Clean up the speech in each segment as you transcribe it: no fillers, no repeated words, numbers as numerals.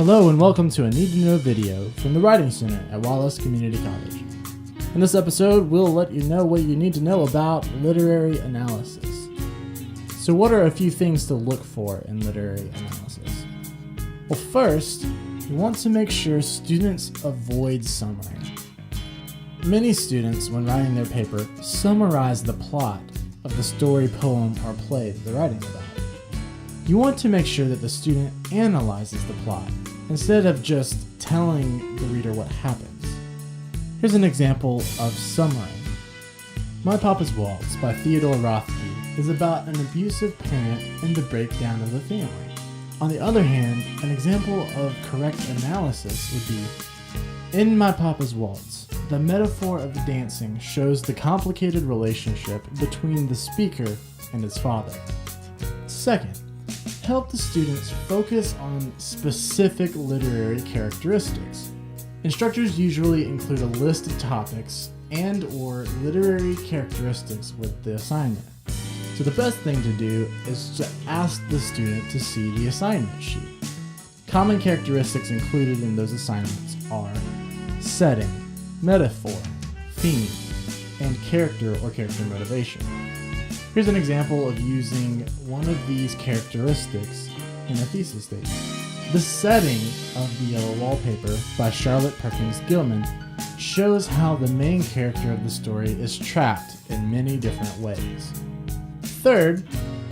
Hello and welcome to a Need to Know video from the Writing Center at Wallace Community College. In this episode, we'll let you know what you need to know about literary analysis. So what are a few things to look for in literary analysis? Well, first, you want to make sure students avoid summary. Many students, when writing their paper, summarize the plot of the story, poem, or play that they're writing about. You want to make sure that the student analyzes the plot instead of just telling the reader what happens. Here's an example of summary. My Papa's Waltz by Theodore Rothke is about an abusive parent and the breakdown of the family. On the other hand, an example of correct analysis would be, in My Papa's Waltz, the metaphor of dancing shows the complicated relationship between the speaker and his father. Second, help the students focus on specific literary characteristics. Instructors usually include a list of topics and/or literary characteristics with the assignment. So the best thing to do is to ask the student to see the assignment sheet. Common characteristics included in those assignments are setting, metaphor, theme, and character or character motivation. Here's an example of using one of these characteristics in a thesis statement. The setting of The Yellow Wallpaper by Charlotte Perkins Gilman shows how the main character of the story is trapped in many different ways. Third,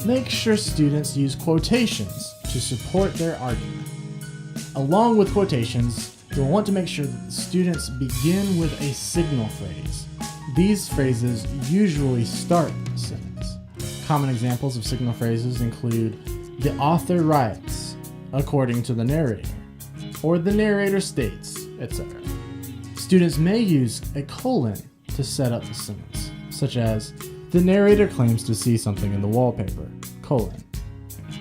make sure students use quotations to support their argument. Along with quotations, you'll want to make sure that the students begin with a signal phrase. These phrases usually start the sentence. Common examples of signal phrases include, the author writes, according to the narrator, or the narrator states, etc. Students may use a colon to set up the sentence, such as, the narrator claims to see something in the wallpaper, colon.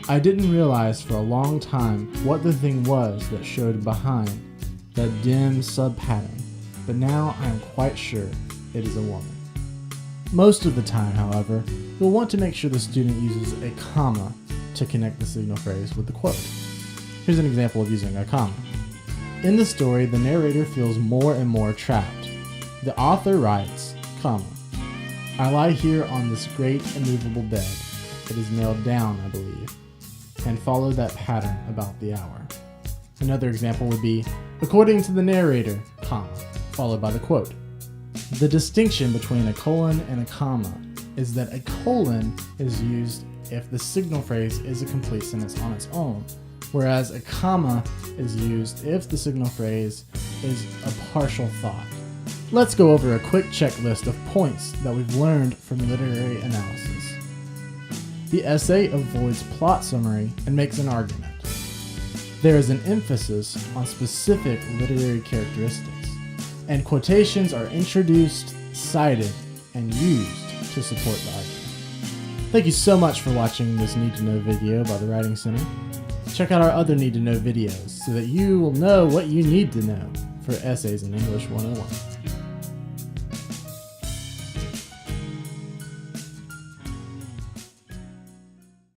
I didn't realize for a long time what the thing was that showed behind the dim sub-pattern, but now I am quite sure it is a woman. Most of the time, however, you'll want to make sure the student uses a comma to connect the signal phrase with the quote. Here's an example of using a comma. In the story, the narrator feels more and more trapped. The author writes, comma, I lie here on this great immovable bed. It is nailed down, I believe, and follow that pattern about the hour. Another example would be, according to the narrator, comma, followed by the quote. The distinction between a colon and a comma is that a colon is used if the signal phrase is a complete sentence on its own, whereas a comma is used if the signal phrase is a partial thought. Let's go over a quick checklist of points that we've learned from literary analysis. The essay avoids plot summary and makes an argument. There is an emphasis on specific literary characteristics, and quotations are introduced, cited, and used to support the argument. Thank you so much for watching this Need to Know video by the Writing Center. Check out our other Need to Know videos so that you will know what you need to know for Essays in English 101.